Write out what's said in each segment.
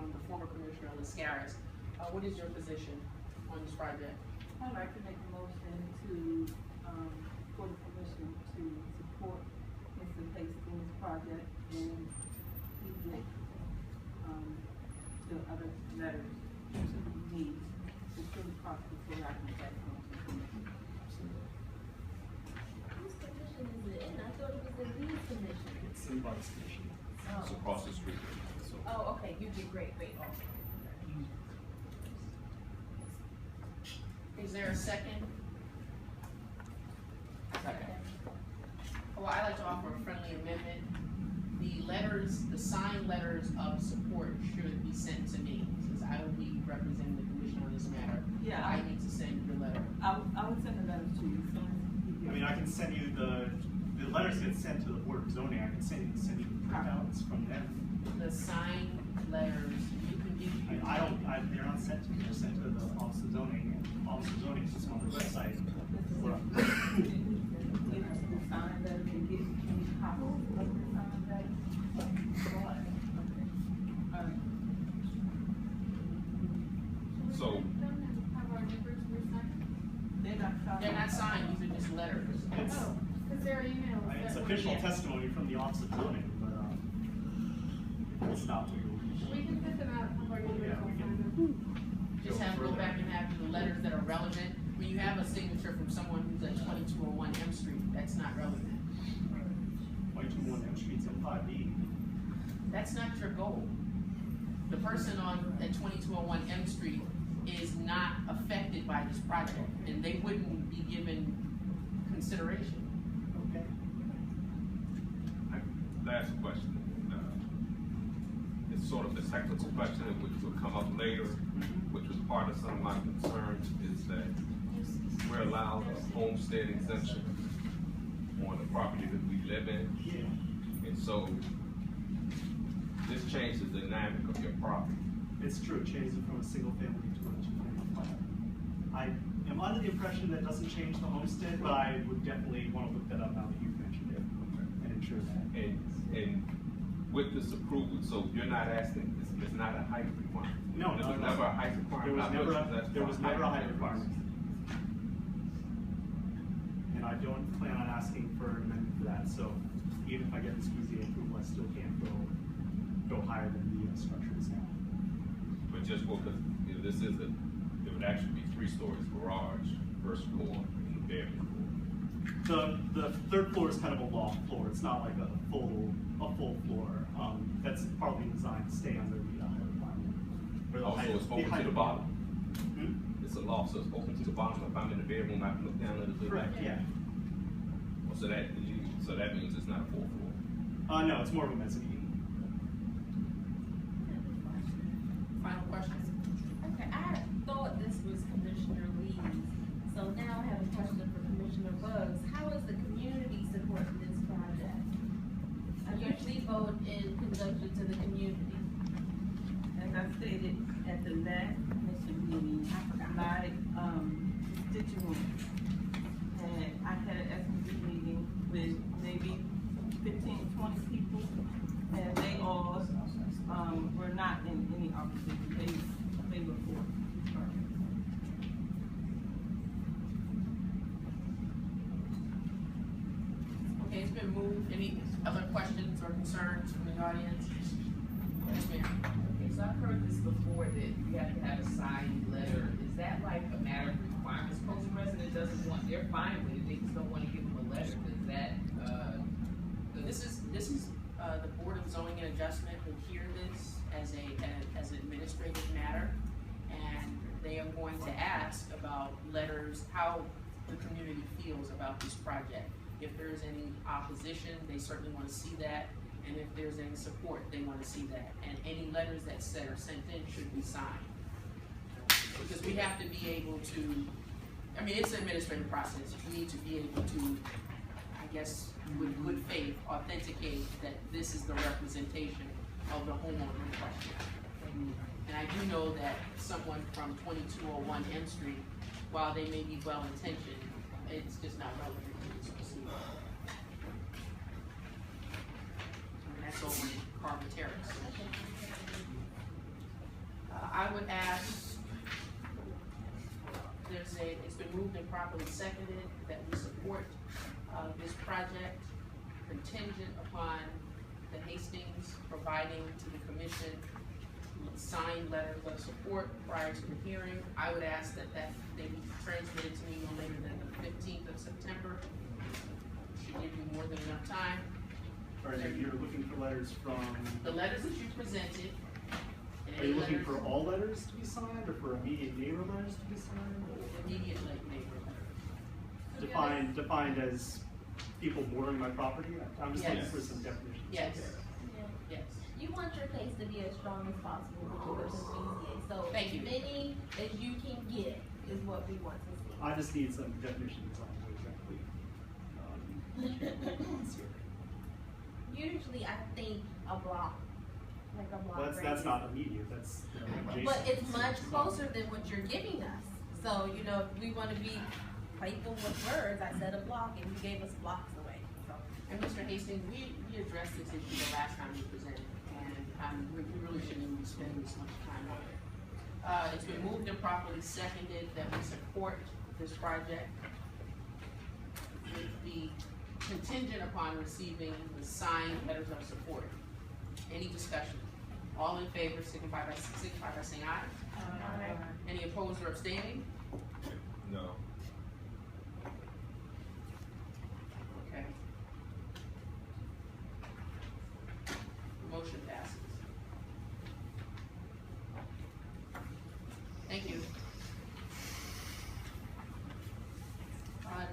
from the former Commissioner Lascaris. What is your position on this project? I'd like to make a motion to, for the commission to support Mr. Hastings' project and reject, the other letters to the needs, to the process so I can back on to the commission. Whose commission is it in? I thought it was the lead commission. It's in Vice Station. It's Oh. across the street. So, Oh, okay, you did great, awesome. Is there a second? Well, I'd like to offer a friendly amendment. The letters, the signed letters of support should be sent to me, since I will be representing the commission on this matter. Yeah, I need to send your letter. I would send the letters to you, so. I mean, I can send you the letters get sent to the Board of Zoning. I can send you the printouts from them. The signed letters, you can give. They're not sent to me. They're sent to the Office of Zoning, and Office of Zoning is just on their website. Sign letter, they get any copies of the signed letter. So They're not signed, these are just letters. it's, Cause their email. it's official testimony from the Office of Zoning, but it's not legal. We can put them out before you Yeah, we can. Just have, go back and have the letters that are relevant. When you have a signature from someone who's at 2201 M Street, that's not relevant. 2201 M Street's in 5B. That's not your goal. The person at 2201 M Street is not affected by this project, and they wouldn't be given consideration. Okay. Last question. It's sort of a technical question which will come up later, which was part of some of my concerns, is that we're allowed a homestead exemption on the property that we live in. Yeah. And so this changes the dynamic of your property. It's true, it changes it from a single family to a two-family flat. I am under the impression that doesn't change the homestead, but I would definitely want to look that up now that you've mentioned it and ensure that. And with this approval, so you're not asking, it's not a height requirement? No, There no, was no. never a height requirement? There was never a height requirement. And I don't plan on asking for an amendment for that, so even if I get this BZA approval, I still can't go higher than the structure is now. But just because this is it would actually be 3 stories, garage, first floor, and the bedroom floor. The third floor is kind of a loft floor. It's not like a full floor. That's partly designed to stay under the height requirement. Where the Oh, so height- it's open height to the bottom? Hmm? It's a loft, so it's open to the bottom. If I'm in the bedroom, I can look down at it. Correct, yeah. Well, so that means it's not a 4th floor. No, it's more of a mezzanine. Final questions? Okay, I thought this was Commissioner Lee's, so now I have a question for Commissioner Bugs. How is the community supporting this project? I usually vote in conjunction to the community. As I stated at the last commission meeting, my, constituents, and I had an SMC meeting with maybe 15, 20 people, and they all, were not in any opposition, they were for this project. Okay, it's been moved. Any other questions or concerns from the audience? Yes, ma'am. Okay, so I've heard this before, that you have to have a signed letter. Is that like a matter of requirement? Suppose the resident doesn't want, they're fine with it, they just don't want to give them a letter. Does that, This is the Board of Zoning and Adjustment will hear this as an administrative matter, and they are going to ask about letters, how the community feels about this project. If there's any opposition, they certainly want to see that, and if there's any support, they want to see that. And any letters that are sent in should be signed. Because we have to be able to, I mean, it's an administrative process. You need to be able to, I guess, with good faith, authenticate that this is the representation of the homeowner in question. And I do know that someone from 2201 M Street, while they may be well-intentioned, it's just not relevant to this procedure. And that's over in Carver Terrace. would ask, it's been moved and properly seconded that we support, this project contingent upon the Hastings providing to the commission signed letters of support prior to the hearing. I would ask that they be transmitted to me no later than the 15th of September. Should give you more than enough time. Or you're looking for letters from, The letters that you presented. And are you any looking letters- for all letters to be signed, or for immediate neighbor letters to be signed? Immediate neighbor letters. Defined as people bordering my property? I'm just looking Yes. for some definitions. Yes, Yeah. yes. You want your case to be as strong as possible with your easier. So Thank you. as many as you can get is what we want to see. I just need some definitions on what exactly. Usually, I think a block, like a block. Well, that's radius. not immediate, that's adjacent. But it's much closer than what you're giving us. So, you know, if we wanna be playful with words, I said a block and you gave us blocks away, so. And Mr. Hastings, we addressed this issue the last time we presented, and we really shouldn't even be spending this much time on it. It's been moved and properly seconded that we support this project with the contingent upon receiving the signed letters of support. Any discussion? All in favor, signify by saying aye. Any opposed or abstaining? No. Okay. Motion passes. Thank you.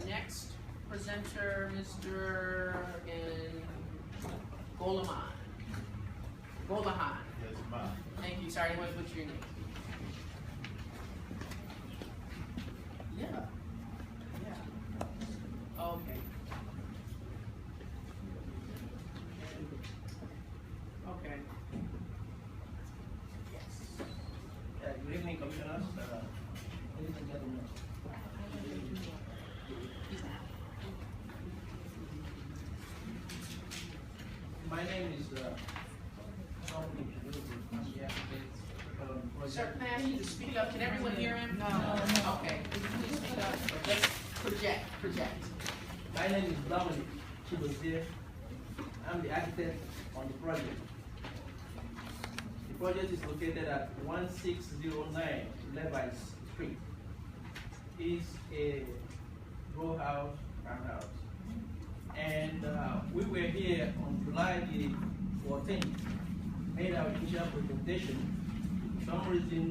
Next presenter, Mr. Golahan. Yes, ma'am. Thank you, sorry, what's your name? Yeah. Okay. Okay. Yes. Good evening, commissioners, ladies and gentlemen. My name is Dominic. Sir, can I ask you to speak up? Can everyone hear him? No. Okay, please speak up. Let's project. My name is Dominic Chibuzie. I'm the architect on the project. The project is located at 1609 Levi Street. It's a row house, farmhouse. And we were here on July the 14th, made our initial presentation. For some reason,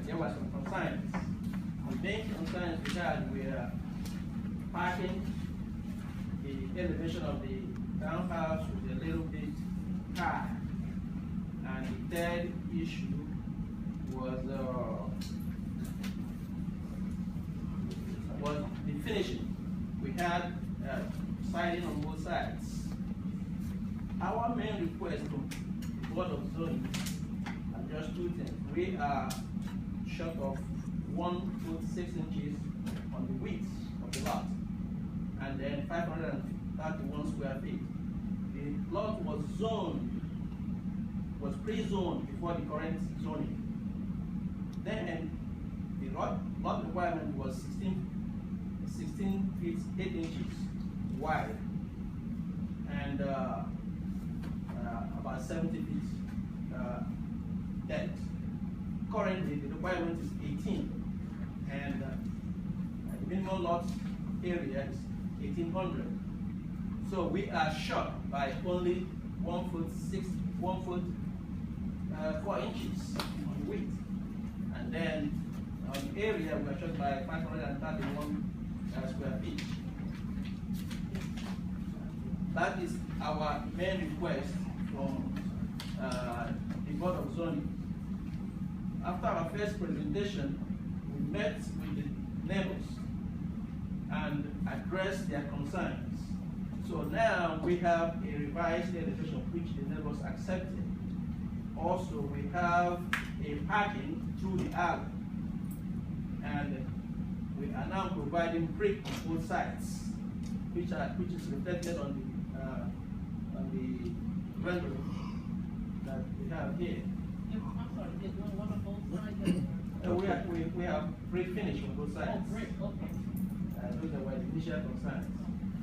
there was some concerns. The main concerns we had were parking, the elevation of the townhouse was a little bit high. And the third issue was the finishing. We had siding on both sides. Our main request to the Board of Zoning are just two things. We are short of 1 foot 6 inches on the width of the lot, and then 531 square feet. The lot was pre-zoned before the current zoning. Then the lot requirement was 16 feet 8 inches wide and about 70 feet depth. Currently, the requirement is 18, and the minimum lot area is 1,800. So we are short by only 1 foot 4 inches on the width, and then on the area we are short by 531 square feet. That is our main request from the Board of Zoning. After our first presentation, we met with the neighbors and addressed their concerns. So now we have a revised elevation which the neighbors accepted. Also, we have a parking through the alley, and we are now providing brick on both sides, which is reflected on the rendering that we have here. sorry, they're doing one on both sides? We have pre-finished on both sides. Oh, great, okay. Those were the initial concerns.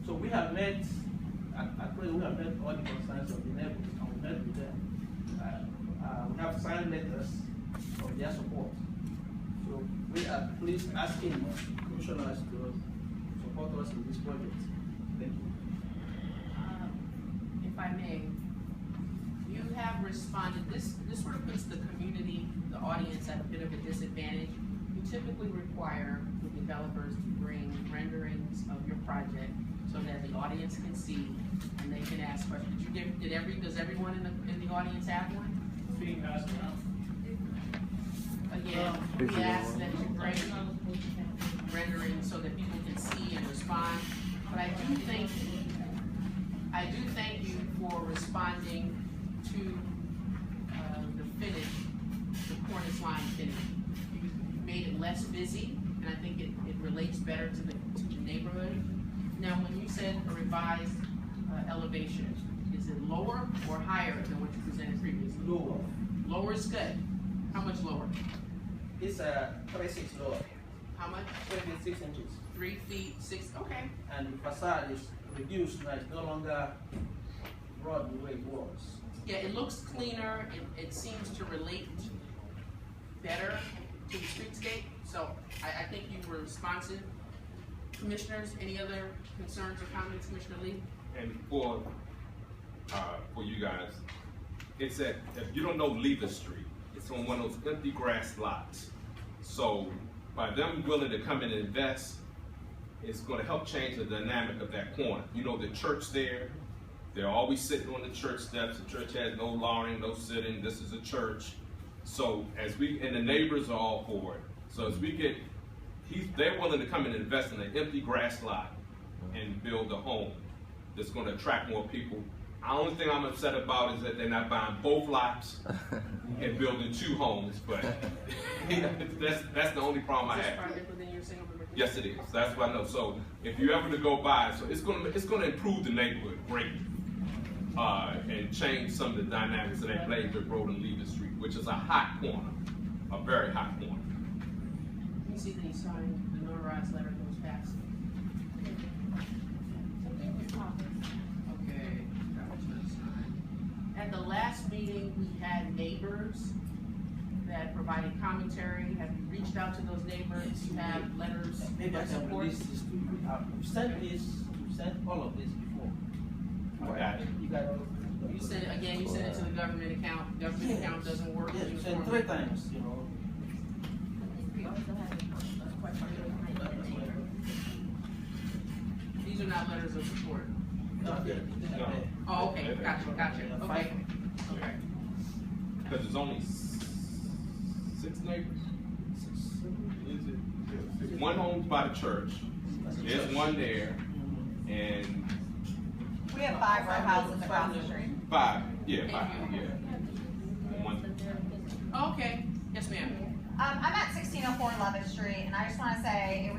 So we have met, actually we have met all the concerns of the neighbors, and we met with them. We have signed letters of their support. So we are please asking commissioners to support us in this project. Thank you. If I may, you have responded, this sort of puts the community, the audience at a bit of a disadvantage. You typically require the developers to bring renderings of your project so that the audience can see and they can ask questions. Does everyone in the audience have one? Being asked now. Again, we ask that you bring renderings so that people can see and respond. But I do thank you for responding to the finish, the cornice line finish. You made it less busy, and I think it relates better to the neighborhood. Now, when you said a revised elevation, is it lower or higher than what you presented previously? Lower. Lower is good. How much lower? It's 36 lower. How much? 26 inches. 3 feet, 6, okay. And the facade is reduced now, it's no longer broad the way it was. Yeah, it looks cleaner, it seems to relate better to the streetscape, so I think you were responsive. Commissioners, any other concerns or comments, Commissioner Lee? And for you guys, it's at, if you don't know Lever Street, it's on one of those empty grass lots. So by them willing to come in and invest, it's gonna help change the dynamic of that corner. You know, the church there, they're always sitting on the church steps. The church has no lawn, no sitting. This is a church. So as and the neighbors are all for it. So as we get, they're willing to come in and invest in an empty grass lot and build a home that's gonna attract more people. The only thing I'm upset about is that they're not buying both lots and building 2 homes, but that's the only problem I Is this have. project within your single family? Yes, it is. That's what I know. So if you ever to go by, so it's gonna improve the neighborhood greatly, and change some of the dynamics of that Blaisdell Road and Lever Street, which is a hot corner, a very hot corner. Let me see that he signed the notarized letter that was passed. Okay, that was not signed. At the last meeting, we had neighbors that provided commentary. Have you reached out to those neighbors? You have letters Maybe I of can support? release this to you. You've sent this, you've sent all of this before. I got it. You got all of it. You sent it, again, you sent it to the government account. Government account doesn't work. Yes, you sent uniformly. 3 times, you know. We also have a question behind the neighbor. These are not letters of support. Not yet. No. Oh, okay, gotcha, okay. Okay. Because there's only 6 neighbors. Is it? 1 home's by the church. There's 1 there, and We have 5 row houses across the street. 5. Yeah, 5. Yeah. And 1. Okay, yes, ma'am. I'm at 1604 11th Street, and I just want to say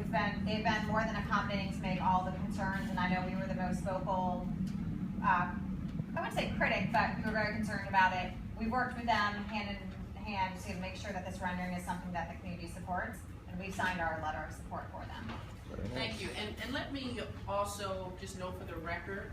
they've been more than accommodating to make all the concerns, and I know we were the most vocal, I wouldn't say critic, but we were very concerned about it. We worked with them hand in hand to make sure that this rendering is something that the community supports, and we've signed our letter of support for them. Thank you, and let me also just note for the record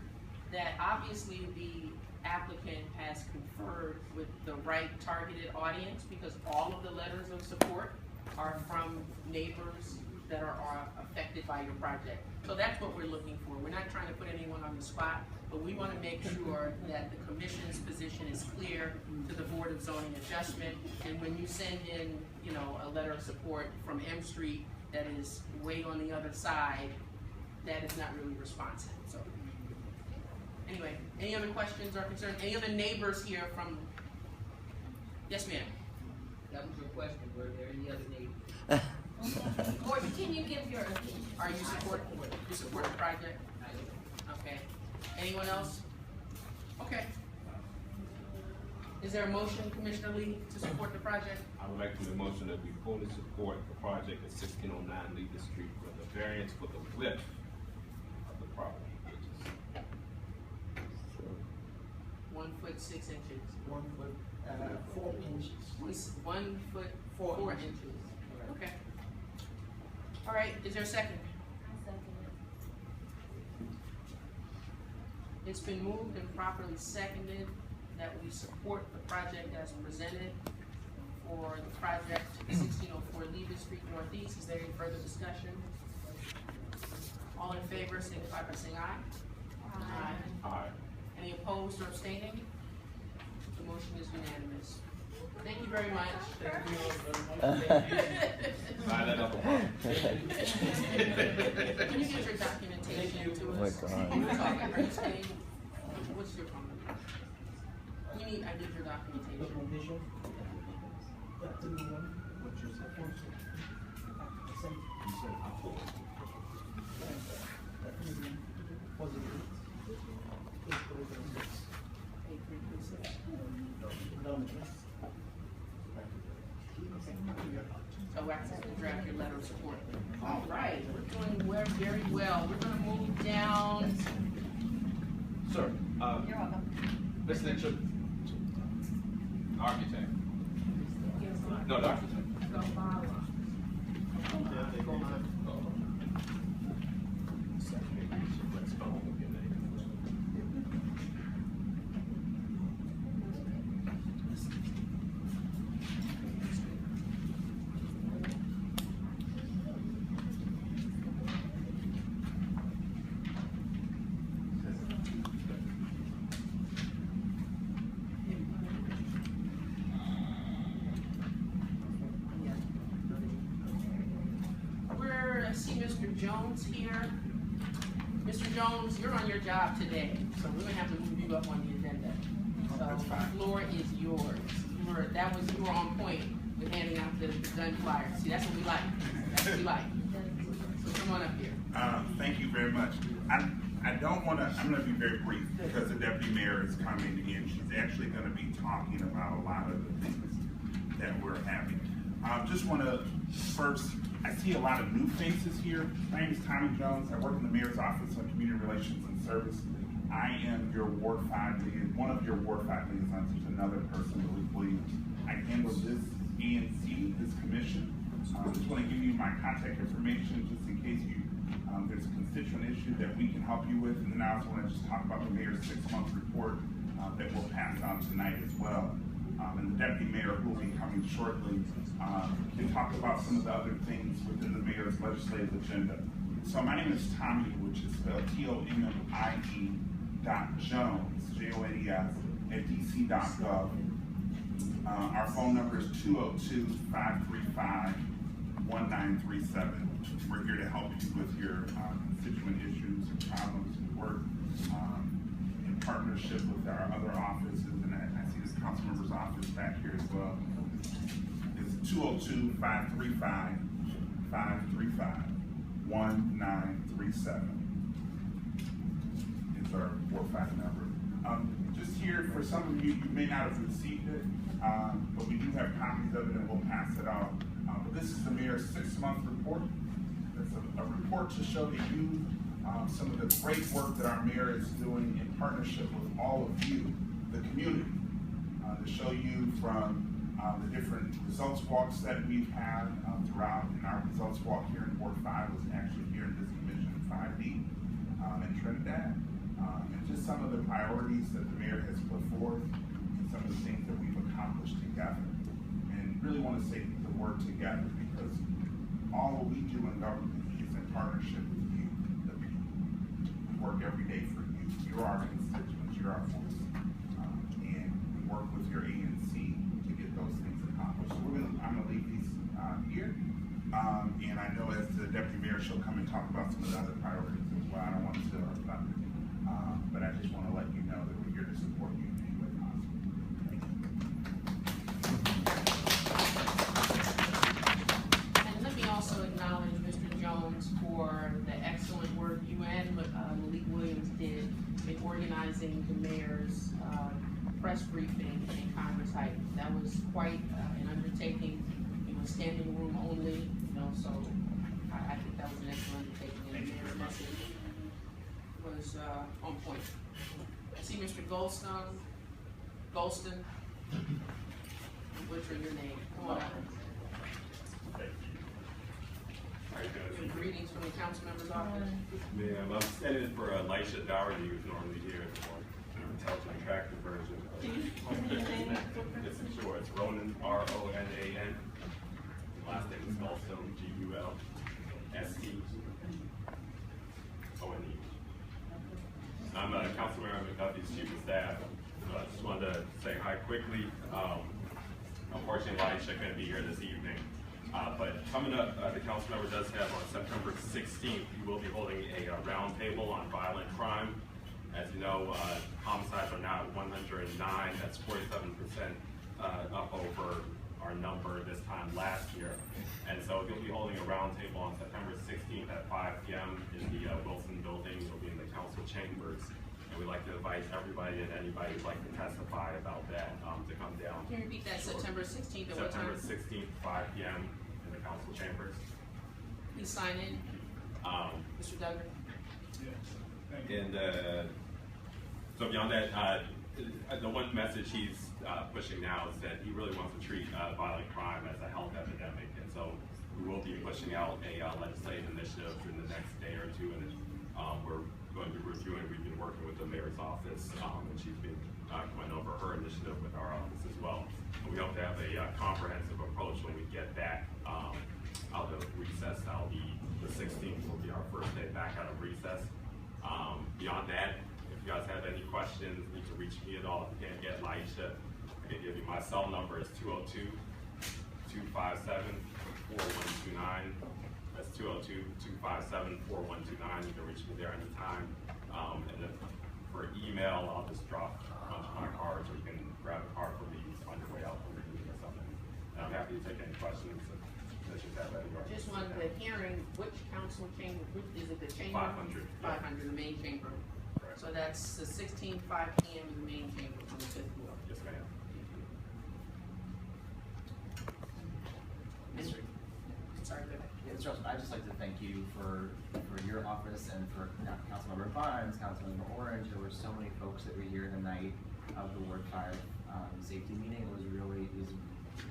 that obviously the applicant has conferred with the right targeted audience, because all of the letters of support are from neighbors that are affected by your project. So that's what we're looking for. We're not trying to put anyone on the spot, but we want to make sure that the commission's position is clear to the Board of Zoning Adjustment. And when you send in, you know, a letter of support from M Street that is way on the other side, that is not really responsive. So anyway, any other questions or concerns? Any other neighbors here from? Yes, ma'am. That was your question, were there any other neighbors? Or can you give your opinion? Are you support the project? Okay. Anyone else? Okay. Is there a motion, Commissioner Lee, to support the project? I would like to make a motion that we fully support the project at 1609 Lever Street for the variance for the width of the property, which is 1 foot 6 inches. 1 foot, 4 inches. 1 foot 4 inches. Okay. All right, is there a second? I second it. It's been moved and properly seconded that we support the project as presented for the project 1604 Levis Street Northeast. Is there any further discussion? All in favor, signify by saying aye. Aye. Any opposed or abstaining? The motion is unanimous. Thank you very much. Sign that up. Can you get your documentation to us? Are you staying? What's your comment? I need your documentation. Documentation? So access to draft your letter of support. All right, we're doing very well. We're gonna move down. Sir, You're welcome. residential architect. No, the architect. I see Mr. Jones here. Mr. Jones, you're on your job today, so we're gonna have to move you up on the agenda. So the floor is yours. You were on point with handing out the gun flyers. See, that's what we like. That's what we like. So come on up here. Thank you very much. I don't want to, I'm going to be very brief because the deputy mayor is coming in. She's actually going to be talking about a lot of the things that we're having. Just want to first, I see a lot of new faces here. My name is Tommy Jones. I work in the mayor's office on community relations and service. I am your Ward 5 lead, one of your Ward 5 liaisons. There's another person, Luke Williams. I handle this ANC, this commission. I just want to give you my contact information just in case there's a constituent issue that we can help you with. And then I also want to just talk about the mayor's 6-month report that we'll pass on tonight as well. And the deputy mayor, who will be coming shortly, can talk about some of the other things within the mayor's legislative agenda. So my name is Tommy, which is spelled TOMMIE.Jones, JONES, at dc.gov. Our phone number is 202-535-1937. We're here to help you with your constituent issues and problems at work, in partnership with our other offices, and I see this council member's office back here as well. It's 202-535-1937. It's our Ward 5 number. Just here, for some of you, you may not have received it, but we do have copies of it and we'll pass it out. But this is the mayor's 6-month report. It's a report to show to you some of the great work that our mayor is doing in partnership with all of you, the community, to show you from the different results walks that we've had throughout. And our results walk here in Ward 5 was actually here in this commission 5D in Trinidad. And just some of the priorities that the mayor has put forth and some of the things that we've accomplished together. And really want to say the word together because all we do in government is in partnership with you, the people. We work every day for you. You're our constituents, you're our voice. And we work with your ANC to get those things accomplished. So I'm gonna leave these here. And I know as the deputy mayor, she'll come and talk about some of the other priorities as well. I don't want to steal her thunder. But I just want to let you know that we're here to support you in any way possible. Thank you. And let me also acknowledge Mr. Jones for the excellent work you and Malik Williams did in organizing the mayor's press briefing in Congress Heights. That was quite an undertaking. It was standing room only, so I think that was an excellent undertaking. And the mayor's message was on point. I see Mr. Golston. butcher your name. Come on up. How you doing? Greetings from the council member's office. Yeah, I'm standing in for Elisha Dougherty, who's normally here for the intelligent attractive version. It's sure, it's Ronan, R-O-N-A-N. Last name is Gulstone, G-U-L-S-T-O-N-E. I'm Councilmember McDuffie's chief of staff. So I just wanted to say hi quickly. Unfortunately, Elisha couldn't be here this evening. But coming up, the council member does have on September 16th, we will be holding a roundtable on violent crime. As you know, homicides are now at 109. That's 47% up over our number this time last year. And so we'll be holding a roundtable on September 16th at 5 p.m. in the Wilson building. It'll be in the council chambers. And we'd like to invite everybody and anybody who'd like to testify about that to come down. Can you repeat that? Sure. September 16th at what time? September 16th, 5 p.m. in the council chambers. Please sign in. Mr. Duggar. And so beyond that, the one message he's pushing now is that he really wants to treat violent crime as a health epidemic. And so we will be pushing out a legislative initiative in the next day or two. And we're going to be reviewing, we've been working with the mayor's office, and she's been going over her initiative with our office as well. And we hope to have a comprehensive approach when we get back out of recess. That'll be the 16th will be our first day back out of recess. Beyond that, if you guys have any questions, need to reach me at all. If you can't get Laisha, I can give you my cell number is 202-257-4129. That's 202-257-4129. You can reach me there anytime. And then for email, I'll just drop a bunch of my cards, or you can grab a card from me on your way out from the meeting or something. And I'm happy to take any questions that you have at any. Just wanted the hearing, which council chamber, is it the chamber? 500. 500, the main chamber. Right. So that's the 16th, 5 p.m. in the main chamber on the 5th floor. Yes, ma'am. Sorry, go ahead. Yeah, Mr. Russell, I'd just like to thank you for your office and for Councilmember Barnes, Councilmember Orange. There were so many folks that were here the night of the Ward 5 safety meeting. It was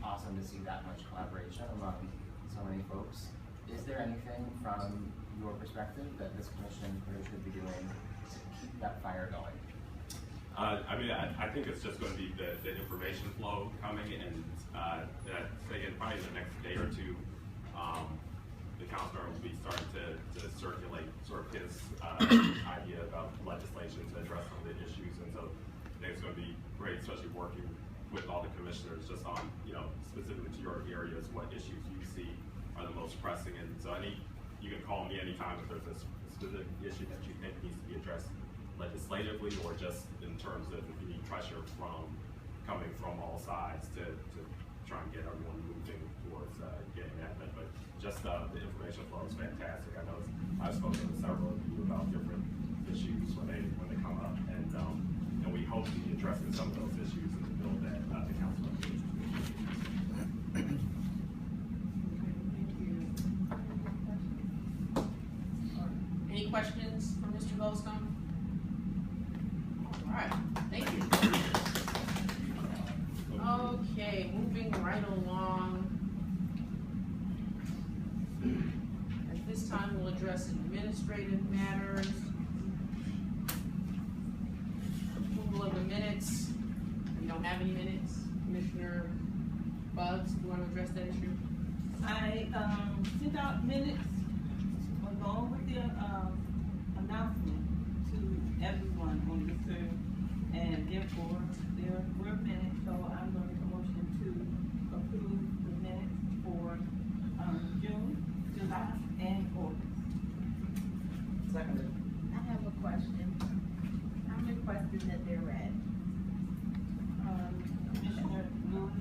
awesome to see that much collaboration among so many folks. Is there anything from your perspective that this commission should be doing to keep that fire going? I mean, I think it's just going to be the information flow coming, and say in probably the next day or two, the councilor will be starting to circulate sort of his idea about legislation to address some of the issues, and so I think it's going to be great, especially working with all the commissioners just on, specifically to your areas, what issues you see are the most pressing, and so you can call me anytime if there's a specific issue that you think needs to be addressed legislatively, or just in terms of if you need pressure coming from all sides to try and get everyone moving towards getting that. But just the information flow is fantastic. I know I've spoken to several of you about different issues when they come up, and we hope to be addressing some of those issues in the bill that the council approved. Any questions from Mr. Goldstone? All right, thank you. Okay, moving right along. At this time, we'll address administrative matters. Approval of the minutes. We don't have any minutes. Commissioner Bugs, you want to address that issue? I sent out minutes along with the announcement to everyone on the serve, and therefore there were minutes, so I'm going to make a motion to approve the minutes for June, July, and August. Seconded. I have a question. I'm requesting that they're read. Commissioner Lewis,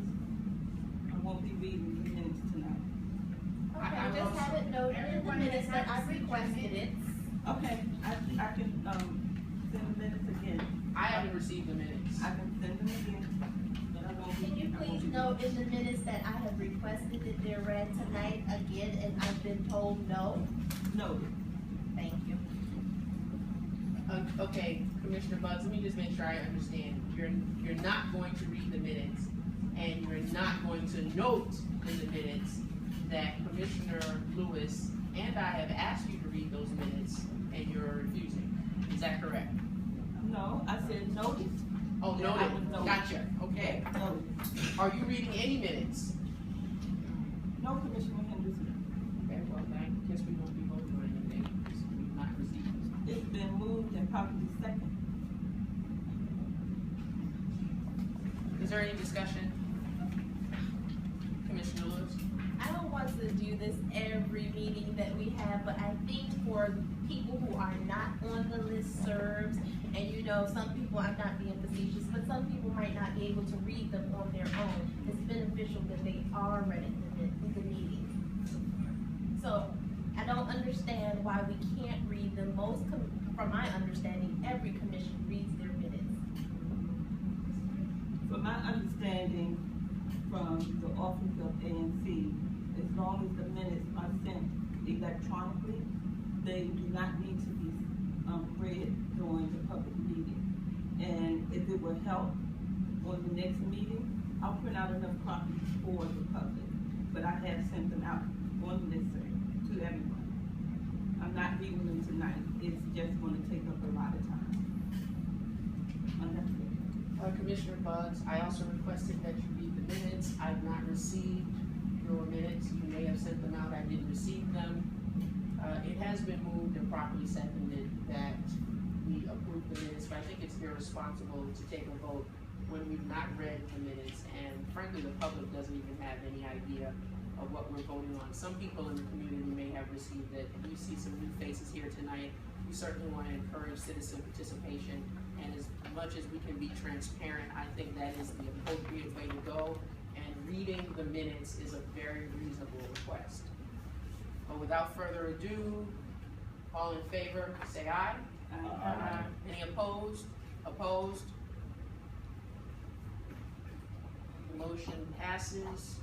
I won't be reading the minutes tonight. Okay, just have it noted in the minutes that I requested it. Okay, I can send the minutes again. I haven't received the minutes. I can send them again, but I won't be. Can you please note in the minutes that I have requested that they're read tonight again, and I've been told no? No. Thank you. Okay, Commissioner Bugs, let me just make sure I understand. You're not going to read the minutes, and you're am not going to note in the minutes that Commissioner Lewis and I have asked you to read those minutes and you're refusing. Is that correct? No, I said notice. Oh, Yeah, I was noted. noted. Gotcha. Okay. Notice. Are you reading any minutes? No, Commissioner Henderson. Okay, well, I guess we won't be voting on anything because we've not received this. It's been moved and properly second. Is there any discussion? Commissioner Lewis? I don't want to do this every meeting that we have, but I think for people who are not on the listservs, and you know, some people, I'm not being facetious, but some people might not be able to read them on their own. It's beneficial that they are read in the meeting. So I don't understand why we can't read them. From my understanding, every commission reads their minutes. From my understanding from the office of ANC, as long as the minutes are sent electronically, they do not need to be read during the public meeting. And if it will help on the next meeting, I'll print out enough copies for the public. But I have sent them out on the listserv to everyone. I'm not reading them tonight. It's just going to take up a lot of time. Commissioner Buggs, I also requested that you read the minutes. I've not received your minutes. You may have sent them out. I didn't receive them. It has been moved and properly seconded that we approve the minutes, but I think it's irresponsible to take a vote when we've not read the minutes, and frankly, the public doesn't even have any idea of what we're voting on. Some people in the community may have received it. If you see some new faces here tonight, we certainly want to encourage citizen participation, and as much as we can be transparent, I think that is the appropriate way to go, and reading the minutes is a very reasonable request. But without further ado, all in favor, say aye. Aye. Any opposed? Opposed? The motion passes.